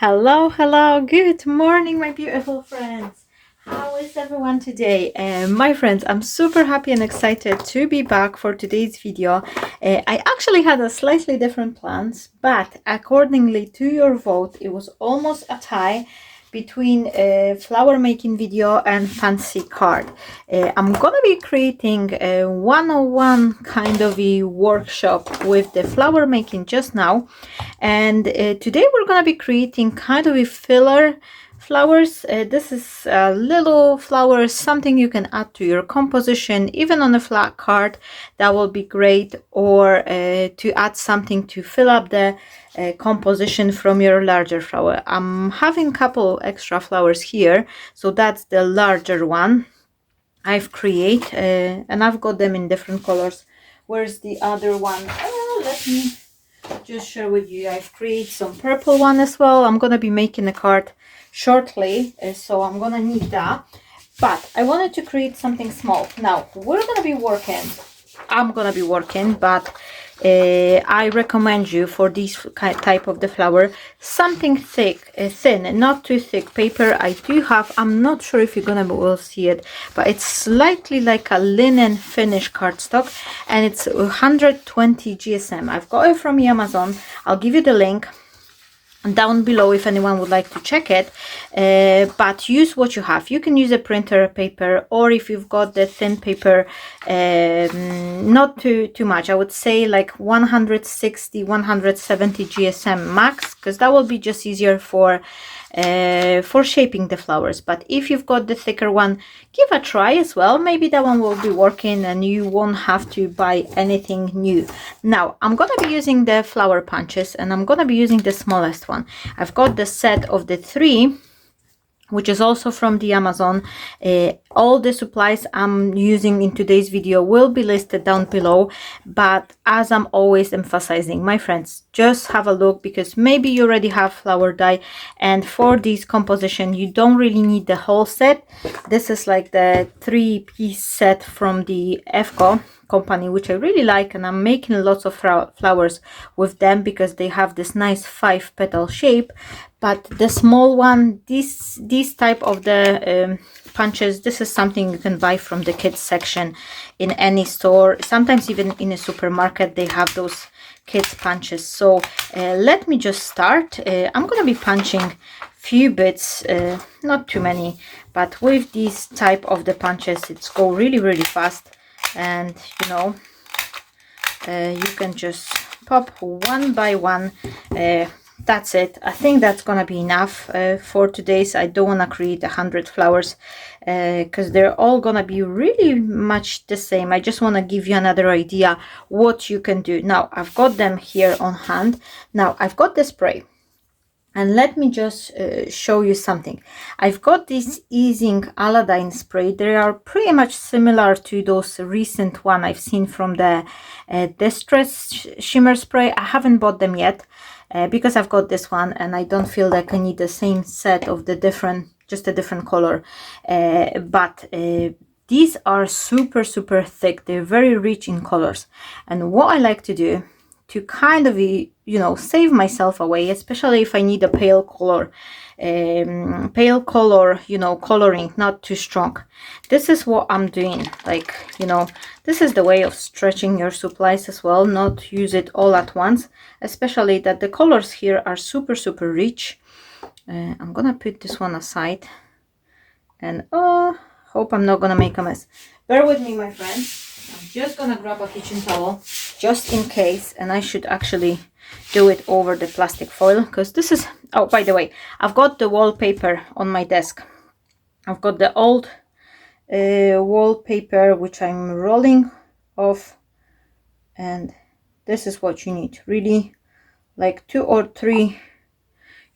Hello, hello, good morning, my beautiful friends. How is everyone today? My friends, I'm super happy and excited to be back for today's video. I actually had a slightly different plans, but accordingly to your vote, it was almost a tie between a flower making video and fancy card. I'm gonna be creating a 101 kind of a workshop with the flower making just now, and today we're gonna be creating kind of a filler flowers. This is a little flowers, something you can add to your composition, even on a flat card. That will be great, or to add something to fill up the composition from your larger flower. I'm having a couple extra flowers here, so that's the larger one I've created, and I've got them in different colors. Where's the other one? Let me just share with you. I've created some purple one as well. I'm gonna be making a card shortly, so I'm gonna need that, but I wanted to create something small. Now I'm gonna be working, but I recommend you for this type of the flower something thick, thin, not too thick paper. I do have, I'm not sure if you're gonna will see it, but it's slightly like a linen finish cardstock, and it's 120 GSM. I've got it from Amazon. I'll give you the link down below if anyone would like to check it, but use what you have. You can use a printer paper, or if you've got the thin paper, not too much. I would say like 160 170 GSM max, because that will be just easier for shaping the flowers. But if you've got the thicker one, give a try as well. Maybe that one will be working and you won't have to buy anything new. Now I'm gonna be using the flower punches, and I'm gonna be using the smallest one. I've got the set of the 3, which is also from the Amazon. All the supplies I'm using in today's video will be listed down below, but as I'm always emphasizing, my friends, just have a look, because maybe you already have flower dye, and for this composition you don't really need the whole set. This is like the 3-piece set from the FCO company, which I really like, and I'm making lots of flowers with them because they have this nice 5-petal shape. But the small one, this type of the punches, this is something you can buy from the kids section in any store. Sometimes even in a supermarket they have those kids punches. So let me just start. I'm gonna be punching few bits, not too many, but with these type of the punches, it's go really fast, and you know, you can just pop one by one. That's it. I think that's gonna be enough for today's. I don't want to create 100 flowers because they're all gonna be really much the same. I just want to give you another idea what you can do. Now I've got them here on hand. Now I've got the spray, and let me just show you something. I've got this easing Aladdin spray. They are pretty much similar to those recent one I've seen from the Distress Shimmer Spray. I haven't bought them yet because I've got this one, and I don't feel like I need the same set of the different, just a different color. But these are super thick. They're very rich in colors, and what I like to do to kind of, you know, save myself away, especially if I need a pale color, you know, coloring, not too strong. This is what I'm doing. Like, you know, this is the way of stretching your supplies as well, not use it all at once, especially that the colors here are super rich. I'm gonna put this one aside, and hope I'm not gonna make a mess. Bear with me, my friends. I'm just gonna grab a kitchen towel just in case, and I should actually do it over the plastic foil, because this is, oh, by the way, I've got the wallpaper on my desk. I've got the old wallpaper which I'm rolling off, and this is what you need, really, like 2 or 3,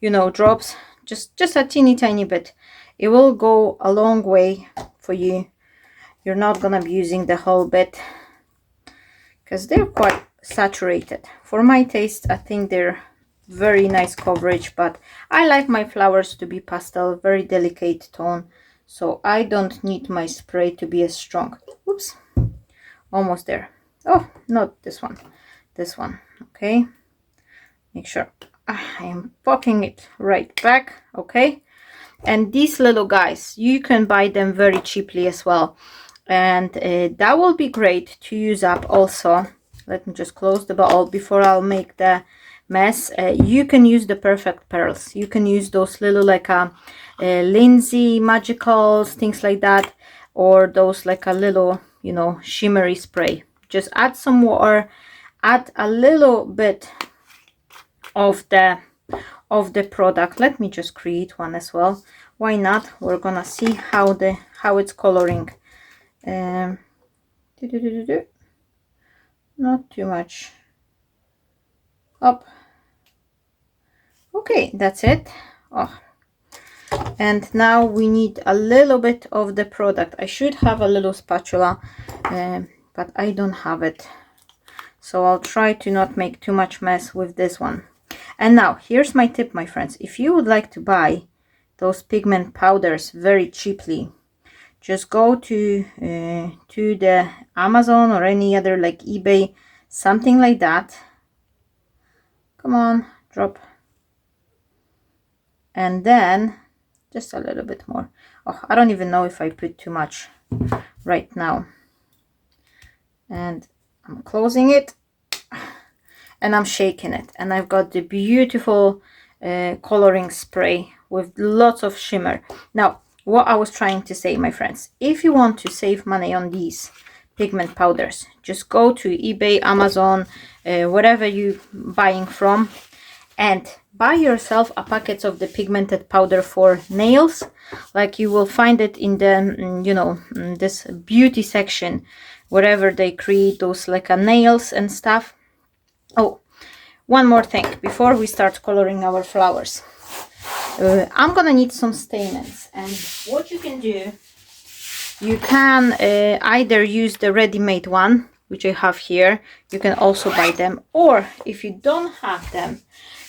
you know, drops, just a teeny tiny bit. It will go a long way for you. You're not gonna be using the whole bit because they're quite saturated. For my taste, I think they're very nice coverage, but I like my flowers to be pastel, very delicate tone, so I don't need my spray to be as strong. Oops, almost there. Oh, not this one, this one. Okay, make sure I'm poking it right back. Okay, and these little guys, you can buy them very cheaply as well, and that will be great to use up also. Let me just close the bottle before I'll make the mess. You can use the perfect pearls. You can use those little like Lindsay magicals, things like that, or those like a little, you know, shimmery spray. Just add some water, add a little bit of the product. Let me just create one as well. Why not? We're gonna see how it's coloring. Not too much up. Okay, that's it. Oh, and now we need a little bit of the product. I should have a little spatula, but I don't have it, so I'll try to not make too much mess with this one. And now here's my tip, my friends. If you would like to buy those pigment powders very cheaply, just go to the Amazon or any other like eBay, something like that. Come on, drop. And then just a little bit more. Oh, I don't even know if I put too much right now. And I'm closing it and I'm shaking it, and I've got the beautiful coloring spray with lots of shimmer. Now, what I was trying to say, my friends, if you want to save money on these pigment powders, just go to eBay, Amazon, wherever you're buying from, and buy yourself a packet of the pigmented powder for nails. Like you will find it in the you know, this beauty section, wherever they create those like nails and stuff. Oh, one more thing before we start coloring our flowers. I'm gonna need some stamens, and what you can do, you can either use the ready-made one, which I have here. You can also buy them, or if you don't have them,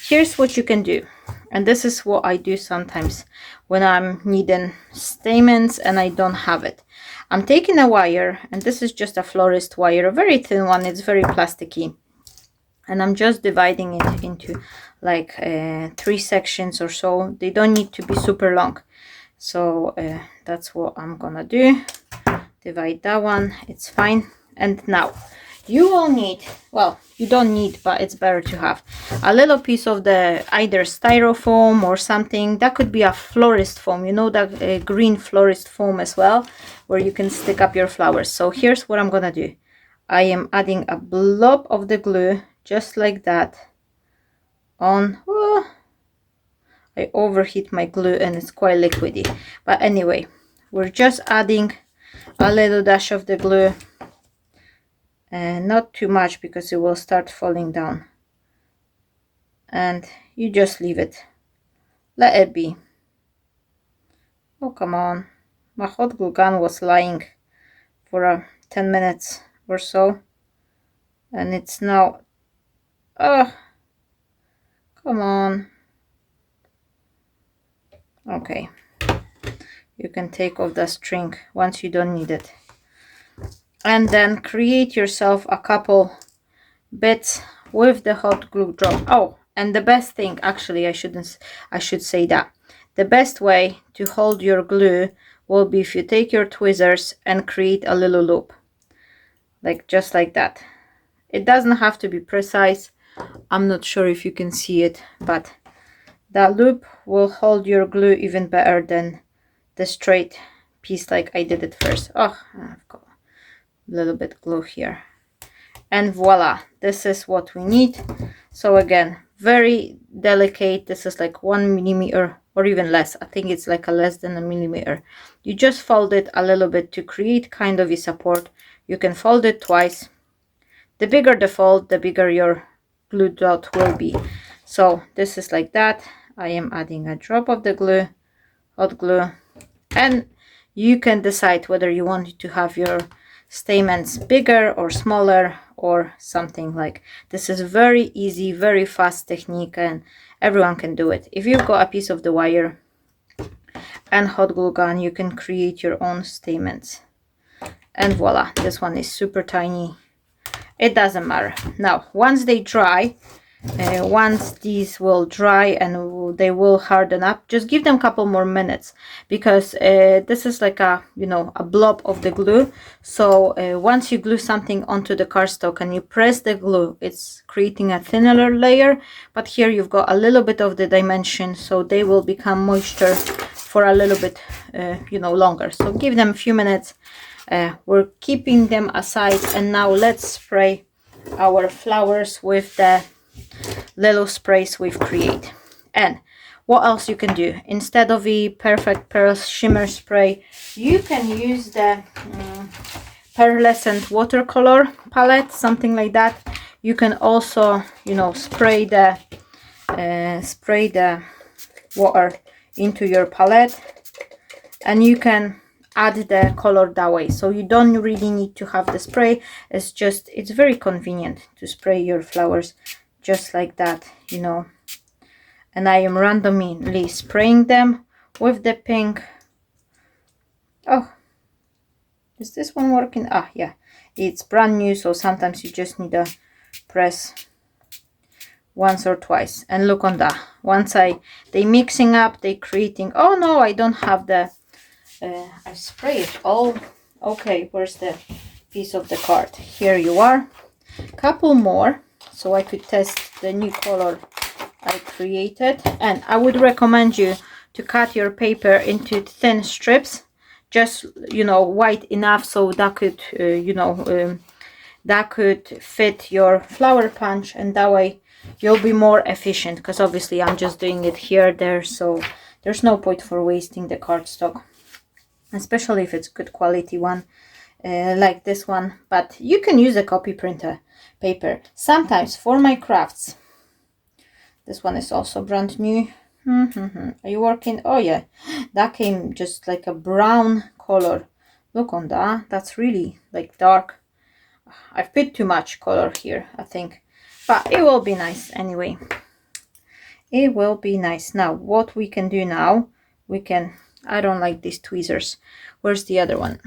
here's what you can do. And this is what I do sometimes when I'm needing stamens and I don't have it. I'm taking a wire, and this is just a florist wire, a very thin one. It's very plasticky, and I'm just dividing it into like 3 sections or so. They don't need to be super long, so that's what I'm gonna do. Divide that one, it's fine. And now you will need, well, you don't need, but it's better to have a little piece of the either styrofoam or something. That could be a florist foam, you know, that green florist foam as well, where you can stick up your flowers. So here's what I'm gonna do. I am adding a blob of the glue, just like that, on. Oh, I overheat my glue and it's quite liquidy, but anyway, we're just adding a little dash of the glue, and not too much because it will start falling down, and you just leave it, let it be. Oh, come on, my hot glue gun was lying for 10 minutes or so, and it's now, oh, come on. Okay, you can take off the string once you don't need it, and then create yourself a couple bits with the hot glue drop. Oh, and the best thing, actually, I should say that the best way to hold your glue will be if you take your tweezers and create a little loop, like just like that. It doesn't have to be precise. I'm not sure if you can see it, but that loop will hold your glue even better than the straight piece like I did it first. Oh, I've got a little bit glue here, and voila, this is what we need. So again, very delicate. This is like 1 millimeter or even less. I think it's like less than a millimeter. You just fold it a little bit to create kind of a support. You can fold it twice. The bigger the fold, the bigger your glue dot will be. So this is like that. I am adding a drop of the glue, hot glue, and you can decide whether you want to have your stamens bigger or smaller or something. Like this is very easy, very fast technique, and everyone can do it. If you've got a piece of the wire and hot glue gun, you can create your own stamens. And voila, this one is super tiny. It doesn't matter. Now once they dry, Once these will dry and they will harden up, just give them a couple more minutes, because this is like a, you know, a blob of the glue. So once you glue something onto the cardstock and you press the glue, it's creating a thinner layer, but here you've got a little bit of the dimension, so they will become moisture for a little bit you know, longer. So give them a few minutes. We're keeping them aside, and now let's spray our flowers with the little sprays we've created. And what else you can do, instead of the Perfect Pearls shimmer spray, you can use the pearlescent watercolor palette, something like that. You can also, you know, spray the water into your palette, and you can add the color that way. So you don't really need to have the spray. It's just, it's very convenient to spray your flowers just like that, you know. And I am randomly spraying them with the pink. Oh, is this one working? Ah, yeah, it's brand new, so sometimes you just need to press once or twice. And look on that, once they mixing up, they creating, oh no, I don't have the I spray it all. Okay, where's the piece of the card? Here you are. Couple more, so I could test the new color I created. And I would recommend you to cut your paper into thin strips, just, you know, wide enough so that could you know, that could fit your flower punch, and that way you'll be more efficient, because obviously I'm just doing it here, there, so there's no point for wasting the cardstock, especially if it's good quality one like this one. But you can use a copy printer paper sometimes for my crafts. This one is also brand new. Are you working? Oh yeah, that came just like a brown color. Look on that, that's really like dark. I've put too much color here, I think, but it will be nice anyway. It will be nice. Now what we can do now, we can, I don't like these tweezers. Where's the other one?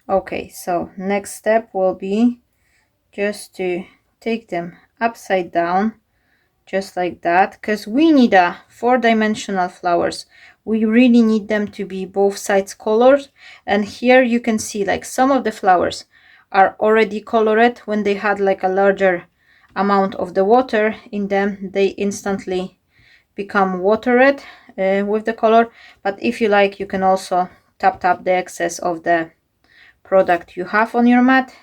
Okay, so next step will be just to take them upside down, just like that, because we need a 4-dimensional flowers. We really need them to be both sides colored. And here you can see like some of the flowers are already colored. When they had like a larger amount of the water in them, they instantly become water red with the color. But if you like, you can also tap the excess of the product you have on your mat.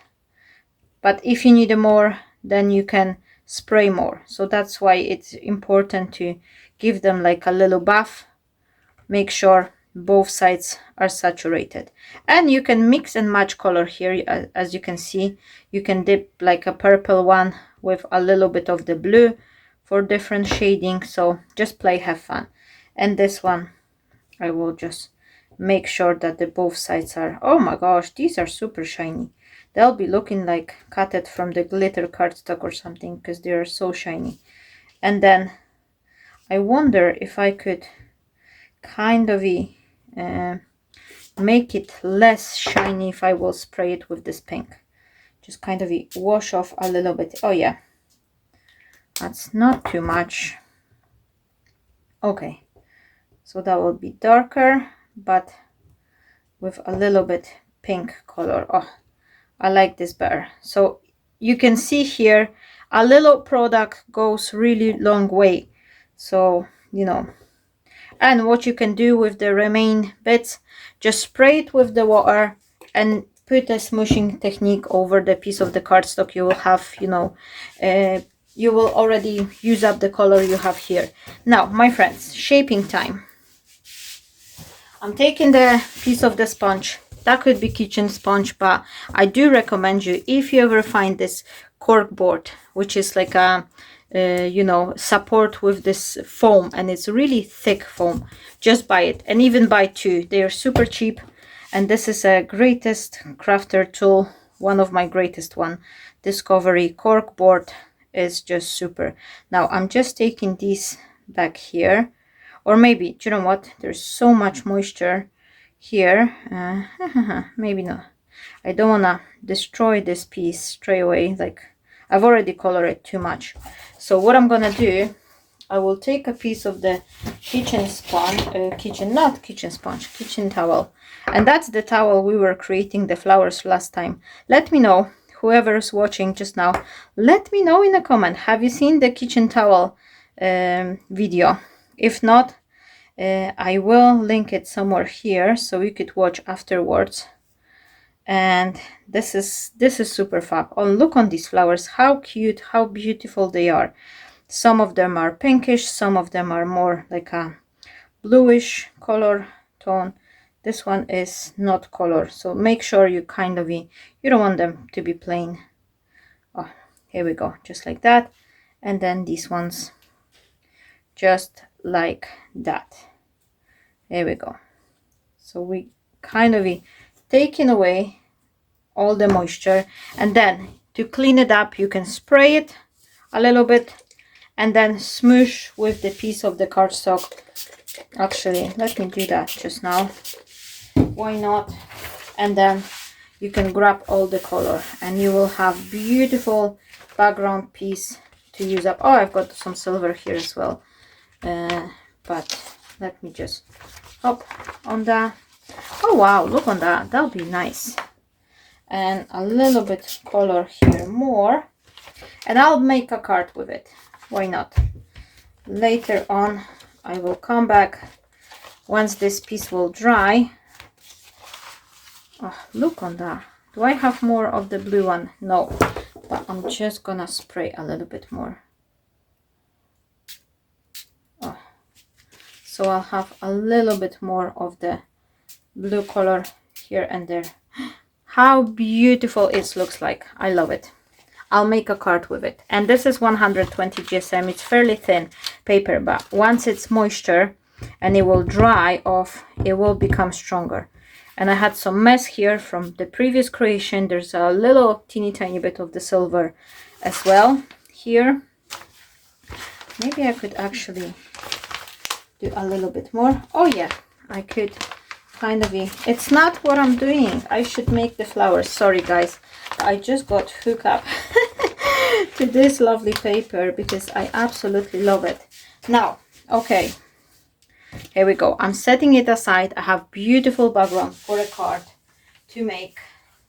But if you need more, then you can spray more. So that's why it's important to give them like a little bath. Make sure both sides are saturated. And you can mix and match color here. As you can see, you can dip like a purple one with a little bit of the blue for different shading. So just play, have fun. And this one, I will just make sure that the both sides are, oh my gosh, these are super shiny. They'll be looking like cut it from the glitter cardstock or something, because they are so shiny. And then I wonder if I could kind of make it less shiny if I will spray it with this pink. Just kind of wash off a little bit. Oh yeah, that's not too much. Okay, so that will be darker, but with a little bit pink color. Oh, I like this better. So you can see here, a little product goes really long way. So, you know, and what you can do with the remaining bits, just spray it with the water and put a smooshing technique over the piece of the cardstock. You will have, you know, you will already use up the color you have here. Now, my friends, shaping time. I'm taking the piece of the sponge. That could be kitchen sponge, but I do recommend you, if you ever find this cork board, which is like a you know, support with this foam, and it's really thick foam, just buy it, and even buy 2. They are super cheap. And this is a greatest crafter tool, one of my greatest one. Discovery cork board is just super. Now I'm just taking these back here, or maybe, do you know what, there's so much moisture here, maybe not. I don't want to destroy this piece straight away. Like, I've already colored it too much. So what I'm gonna do, I will take a piece of the kitchen sponge, kitchen towel, and that's the towel we were creating the flowers last time. Let me know, whoever's watching just now, let me know in a comment, have you seen the kitchen towel video? If not, I will link it somewhere here so you could watch afterwards. And this is super fab. Oh, look on these flowers, how cute, how beautiful they are. Some of them are pinkish, some of them are more like a bluish color tone. This one is not color, so make sure you kind of, you don't want them to be plain. Oh, here we go, just like that. And then these ones just like that. There we go. So we kind of taking away all the moisture, and then to clean it up you can spray it a little bit and then smoosh with the piece of the cardstock. Actually, let me do that just now, why not? And then you can grab all the color and you will have beautiful background piece to use up. Oh, I've got some silver here as well, but let me just hop on that. Oh wow, look on that, that'll be nice. And a little bit color here more, and I'll make a card with it, why not? Later on I will come back once this piece will dry. Oh, look on that. Do I have more of the blue one? No, but I'm just gonna spray a little bit more. Oh. So I'll have a little bit more of the blue color here and there. How beautiful it looks like. I love it. I'll make a card with it. And this is 120 GSM. It's fairly thin paper, but once it's moisture and it will dry off, it will become stronger. And I had some mess here from the previous creation. There's a little teeny tiny bit of the silver as well here. Maybe I could actually do a little bit more. Oh yeah, I could kind of, it's not what I'm doing. I should make the flowers. Sorry guys, I just got hooked up to this lovely paper because I absolutely love it. Now, okay, here we go. I'm setting it aside. I have beautiful background for a card to make,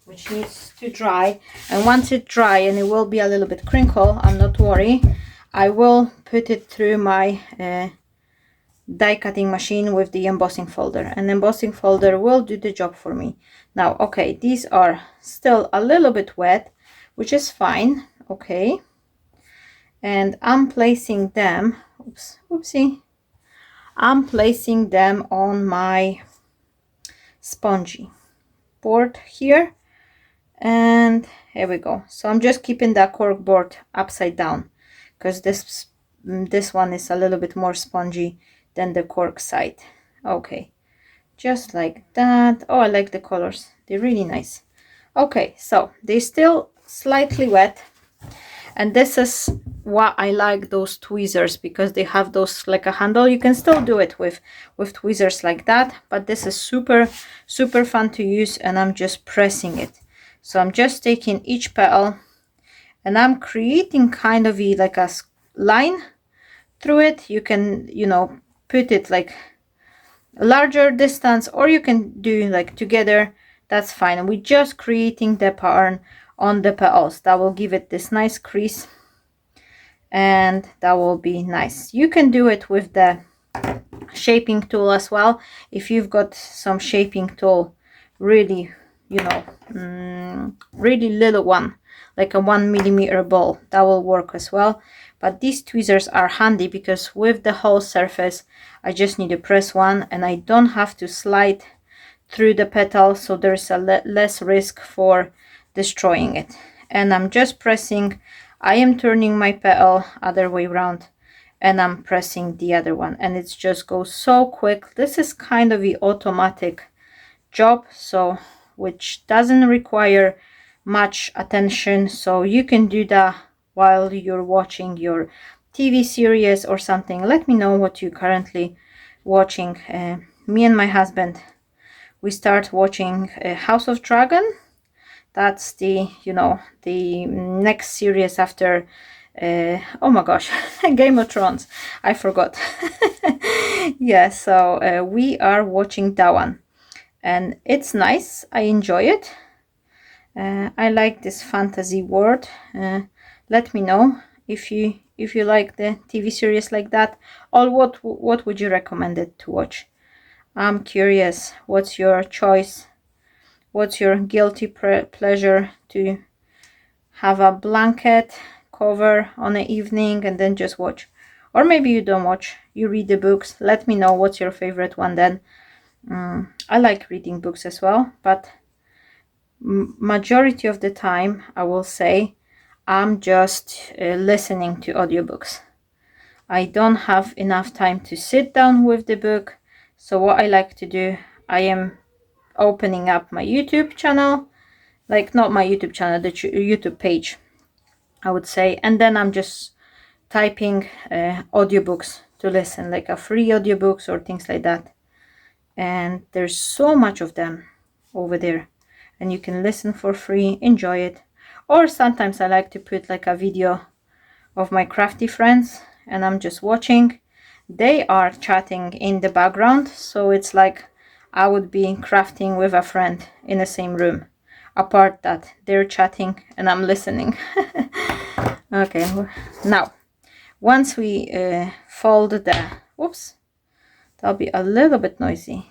which needs to dry. And once it dry, and it will be a little bit crinkle, I'm not worried, I will put it through my die cutting machine with the embossing folder, and embossing folder will do the job for me. Now, okay, these are still a little bit wet, which is fine. Okay, and I'm placing them, oopsie, I'm placing them on my spongy board here, and here we go. So I'm just keeping that cork board upside down because this one is a little bit more spongy than the cork side. Okay, just like that. Oh, I like the colors, they're really nice. Okay, so they're still slightly wet, and this is why I like those tweezers, because they have those like a handle. You can still do it with tweezers like that, but this is super fun to use, and I'm just pressing it. So I'm just taking each petal and I'm creating kind of like a line through it. You can, you know, put it like a larger distance, or you can do like together, that's fine. And we're just creating the pattern on the petals that will give it this nice crease, and that will be nice. You can do it with the shaping tool as well. If you've got some shaping tool, really, you know, really little one, like a 1mm ball, that will work as well. But these tweezers are handy because with the whole surface, I just need to press one and I don't have to slide through the petal, so there's a less risk for destroying it. And I'm just pressing, I am turning my petal other way around and I'm pressing the other one, and it just goes so quick. This is kind of the automatic job, so which doesn't require much attention, so you can do that while you're watching your TV series or something. Let me know what you're currently watching. Me and my husband, we start watching House of Dragon. That's the, you know, the next series after oh my gosh, Game of Thrones. I forgot. Yeah, so we are watching that one, and it's nice. I enjoy it. I like this fantasy world. Let me know if you like the TV series like that, or what would you recommend it to watch. I'm curious. What's your choice? What's your guilty pleasure to have a blanket cover on an evening and then just watch? Or maybe you don't watch, you read the books. Let me know what's your favorite one then. I like reading books as well, but majority of the time I will say I'm just listening to audiobooks. I don't have enough time to sit down with the book. So what I like to do, I am opening up my YouTube channel, like not my YouTube channel, the YouTube page, I would say, and then I'm just typing audiobooks to listen, like a free audiobooks or things like that. And there's so much of them over there, and you can listen for free, enjoy it. Or sometimes I like to put like a video of my crafty friends and I'm just watching. They are chatting in the background, so it's like I would be crafting with a friend in the same room, apart that they're chatting and I'm listening. Okay, now once we fold the, whoops, that'll be a little bit noisy.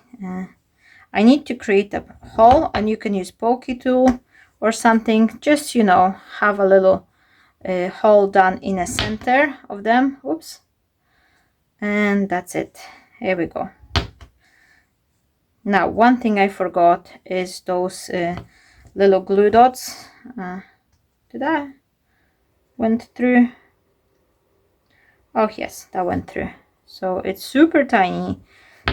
I need to create a hole, and you can use pokey tool or something, just, you know, have a little hole done in the center of them. Whoops. And that's it. Here we go. Now, one thing I forgot is those little glue dots. Did I went through? Oh yes, that went through. So it's super tiny,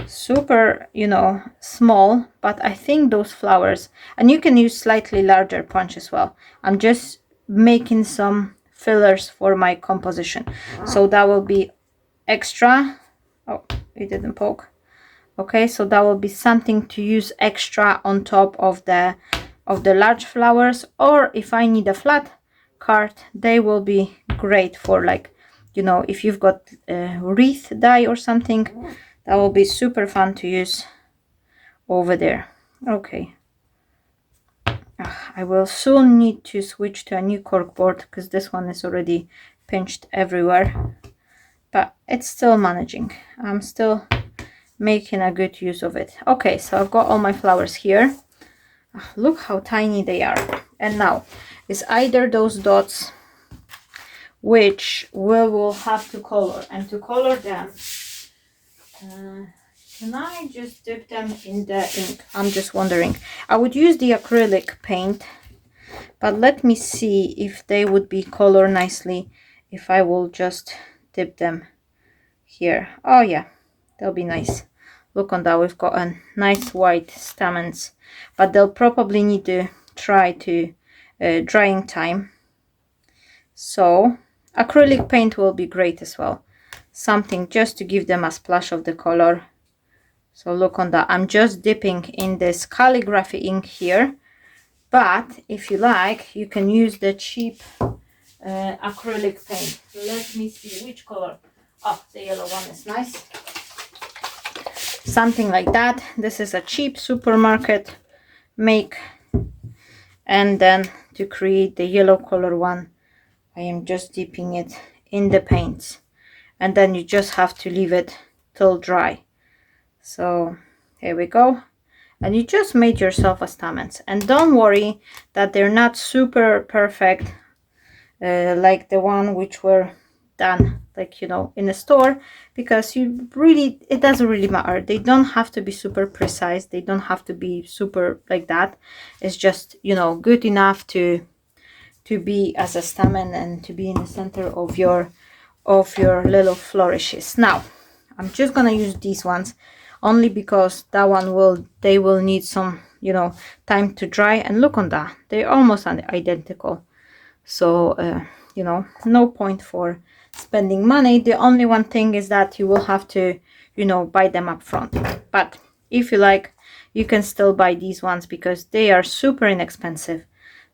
super, you know, small, but I think those flowers, and you can use slightly larger punch as well. I'm just making some fillers for my composition, so that will be extra. Oh, it didn't poke. Okay, so that will be something to use extra on top of the large flowers, or if I need a flat card, they will be great for, like, you know, if you've got wreath die or something, that will be super fun to use over there. Okay, I will soon need to switch to a new corkboard because this one is already pinched everywhere, but it's still managing. I'm still making a good use of it. Okay, so I've got all my flowers here. Look how tiny they are. And now it's either those dots, which we will have to color, and to color them, can I just dip them in the ink? I'm just wondering. I would use the acrylic paint, but let me see if they would be colored nicely if I will just dip them here. Oh yeah, they'll be nice. Look on that, we've got a nice white stamens, but they'll probably need to try to drying time. So acrylic paint will be great as well, something just to give them a splash of the color. So look on that, I'm just dipping in this calligraphy ink here, but if you like, you can use the cheap acrylic paint. Let me see which color. Oh, the yellow one is nice. Something like that. This is a cheap supermarket make. And then to create the yellow color one, I am just dipping it in the paints, and then you just have to leave it till dry. So here we go, and you just made yourself a stamens. And don't worry that they're not super perfect like the one which were done, like, you know, in the store, because you really, it doesn't really matter. They don't have to be super precise, they don't have to be super like that. It's just, you know, good enough to be as a stamen and to be in the center of your little flourishes. Now I'm just gonna use these ones only because that one they will need some, you know, time to dry. And look on that, they're almost identical. So you know, no point for spending money. The only one thing is that you will have to, you know, buy them up front. But if you like, you can still buy these ones because they are super inexpensive.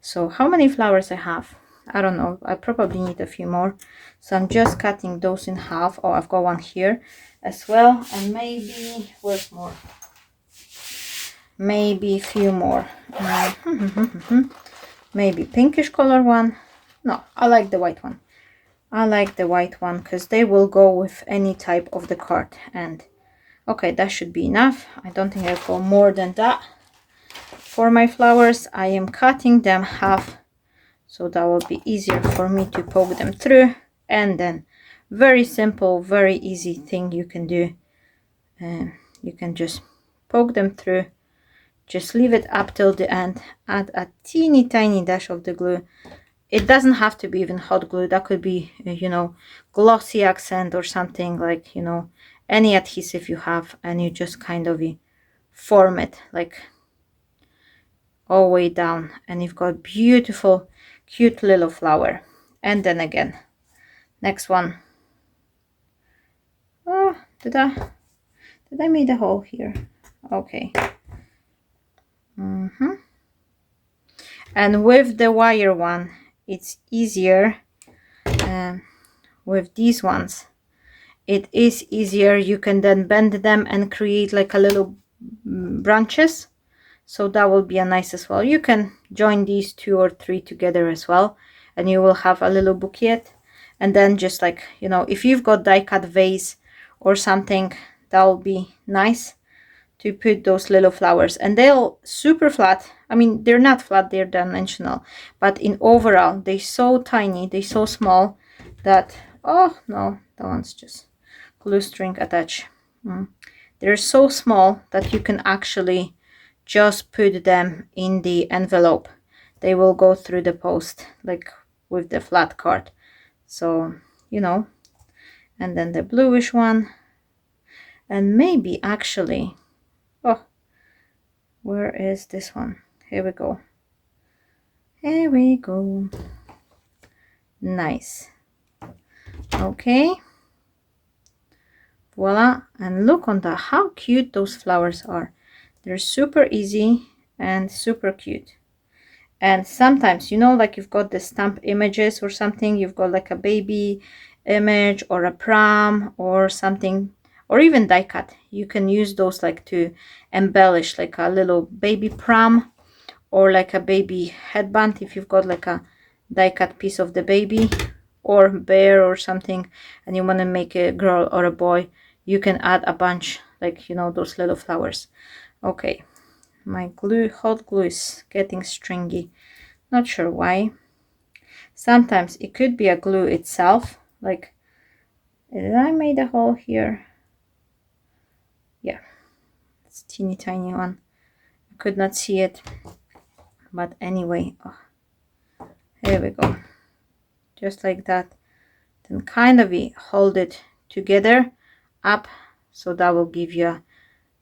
So how many flowers I have? I don't know. I probably need a few more. So I'm just cutting those in half. Oh, I've got one here as well. And maybe, where's more? Maybe a few more. Maybe pinkish color one. No, I like the white one. I like the white one because they will go with any type of the card. And okay, that should be enough. I don't think I'll go more than that. For my flowers, I am cutting them half, so that will be easier for me to poke them through. And then very simple, very easy thing you can do. You can just poke them through. Just leave it up till the end. Add a teeny tiny dash of the glue. It doesn't have to be even hot glue. That could be, you know, glossy accent or something, like, you know, any adhesive you have, and you just kind of form it like all the way down, and you've got beautiful, cute little flower. And then again, next one. Oh, did I make a hole here? Okay. And with the wire one, it's easier. With these ones, it is easier. You can then bend them and create like a little branches, so that will be a nice as well. You can join these 2 or 3 together as well, and you will have a little bouquet. And then just like, you know, if you've got die cut vase or something, that will be nice to put those little flowers. And they'll super flat. I mean, they're not flat, they're dimensional, but in overall they're so tiny, they're so small that, oh no, that one's just glue string attached. They're so small that you can actually just put them in the envelope. They will go through the post like with the flat card. So, you know. And then the bluish one. And maybe actually, oh, where is this one? Here we go. Here we go. Nice. Okay. Voila. And look on that, how cute those flowers are. They're super easy and super cute. And sometimes, you know, like you've got the stamp images or something, you've got like a baby image or a pram or something, or even die cut. You can use those like to embellish like a little baby pram or like a baby headband if you've got like a die cut piece of the baby or bear or something, and you want to make a girl or a boy. You can add a bunch, like, you know, those little flowers. Okay, my glue, hot glue, is getting stringy. Not sure why. Sometimes it could be a glue itself. Like, did I made a hole here? Yeah, it's teeny tiny one. I could not see it, but anyway, oh, here we go. Just like that. Then kind of hold it together up, so that will give you a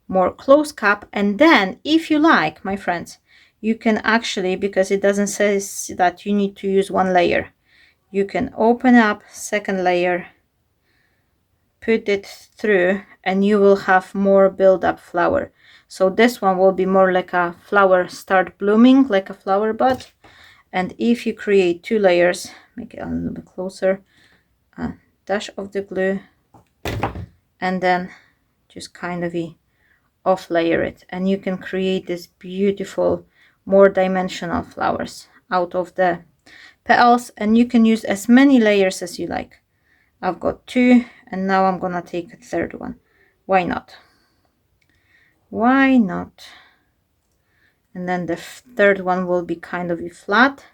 more close cap. And then if you like, my friends, you can actually, because it doesn't say that you need to use 1 layer, you can open up second layer, put it through, and you will have more build up flower. So this one will be more like a flower start blooming, like a flower bud. And if you create 2 layers, make it a little bit closer, a dash of the glue, and then just kind of off layer it, and you can create this beautiful, more dimensional flowers out of the petals. And you can use as many layers as you like. I've got 2, and now I'm gonna take a 3rd one. Why not? Why not? And then the 3rd one will be kind of flat,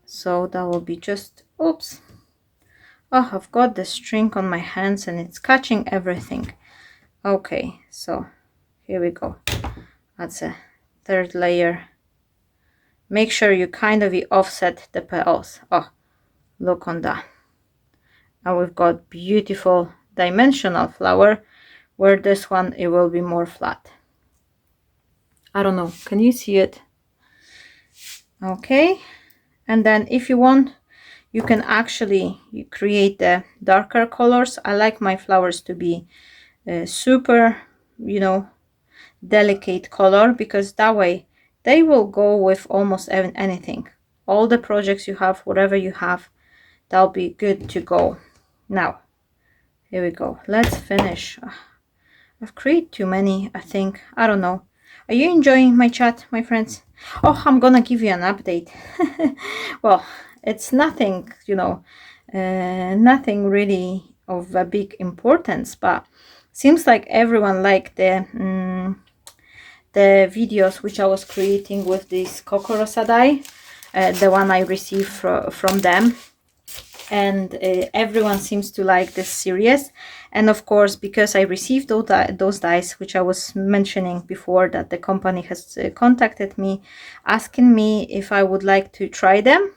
so that will be just, oops, oh, I've got the string on my hands and it's catching everything. Okay, so here we go. That's a 3rd layer. Make sure you kind of offset the petals. Oh, look on that. Now we've got beautiful dimensional flower, where this one, it will be more flat. I don't know, can you see it? Okay, and then if you want, you can actually create the darker colors. I like my flowers to be super, you know, delicate color, because that way they will go with almost anything. All the projects you have, whatever you have, that'll be good to go. Now, here we go. Let's finish. I've created too many, I think. I don't know. Are you enjoying my chat, my friends? Oh, I'm gonna give you an update. Well, it's nothing, you know, nothing really of a big importance, but seems like everyone liked the videos which I was creating with this Kokorosa die, the one I received from them. And everyone seems to like this series. And of course, because I received those dies, which I was mentioning before, that the company has contacted me asking me if I would like to try them.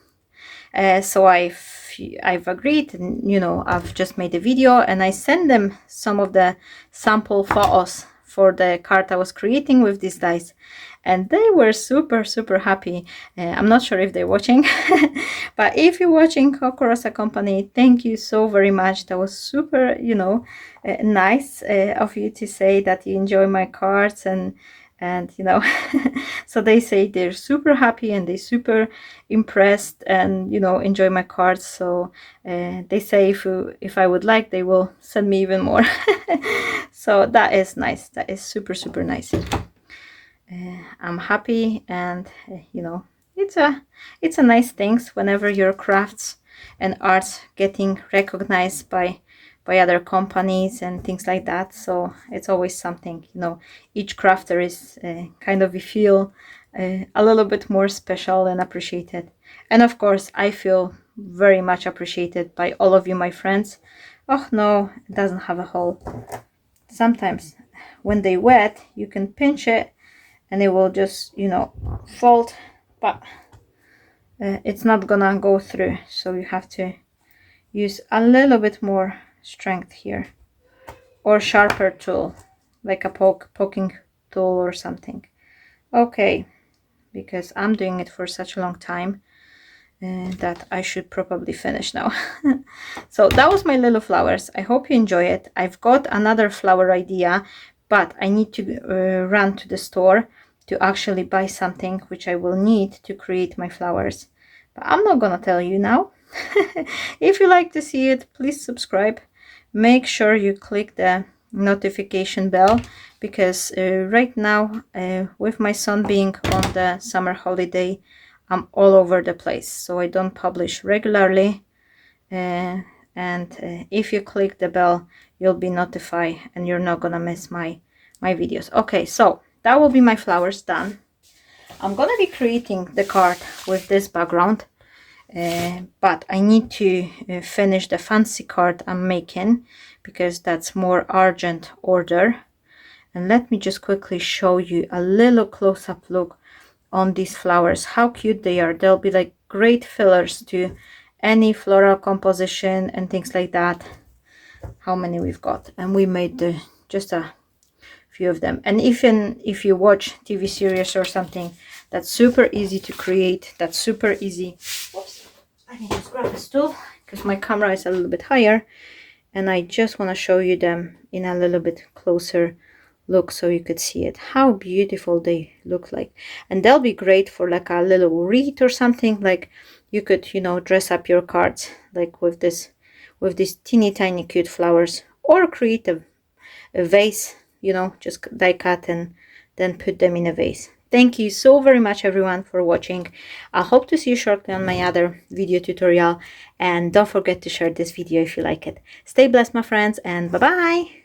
So I've agreed, and you know, I've just made a video and I sent them some of the sample photos for the card I was creating with these dies, and they were super happy. I'm not sure if they're watching, but if you're watching, Kokorosa company, thank you so very much. That was super, you know, nice of you to say that you enjoy my cards, and you know, so they say they're super happy and they're super impressed and, you know, enjoy my cards. So they say if I would like, they will send me even more. So that is nice. That is super nice. I'm happy, and you know, it's a nice things whenever your crafts and arts getting recognized by other companies and things like that. So it's always something, you know, each crafter is kind of, you feel a little bit more special and appreciated. And of course, I feel very much appreciated by all of you, my friends. Oh no, it doesn't have a hole. Sometimes when they wet, you can pinch it and it will just, you know, fold, but it's not gonna go through. So you have to use a little bit more strength here, or sharper tool, like a poking tool or something. Okay, because I'm doing it for such a long time that I should probably finish now. So that was my little flowers. I hope you enjoy it. I've got another flower idea, but I need to run to the store to actually buy something which I will need to create my flowers, but I'm not gonna tell you now. If you like to see it, please subscribe. Make sure you click the notification bell, because right now with my son being on the summer holiday, I'm all over the place, so I don't publish regularly. And if you click the bell, you'll be notified and you're not gonna miss my videos. Okay, so that will be my flowers done. I'm gonna be creating the card with this background, but I need to finish the fancy card I'm making, because that's more urgent order. And let me just quickly show you a little close-up look on these flowers, how cute they are. They'll be like great fillers to any floral composition and things like that. How many we've got, and we made just a few of them. And even if you watch TV series or something, that's super easy to create. That's super easy. Oops, I need to grab a stool because my camera is a little bit higher, and I just want to show you them in a little bit closer look so you could see it, how beautiful they look like. And they'll be great for like a little wreath or something. Like you could, you know, dress up your cards like with these teeny tiny cute flowers, or create a vase, you know, just die cut and then put them in a vase. Thank you so very much everyone for watching. I hope to see you shortly on my other video tutorial, and don't forget to share this video if you like it. Stay blessed, my friends, and bye bye.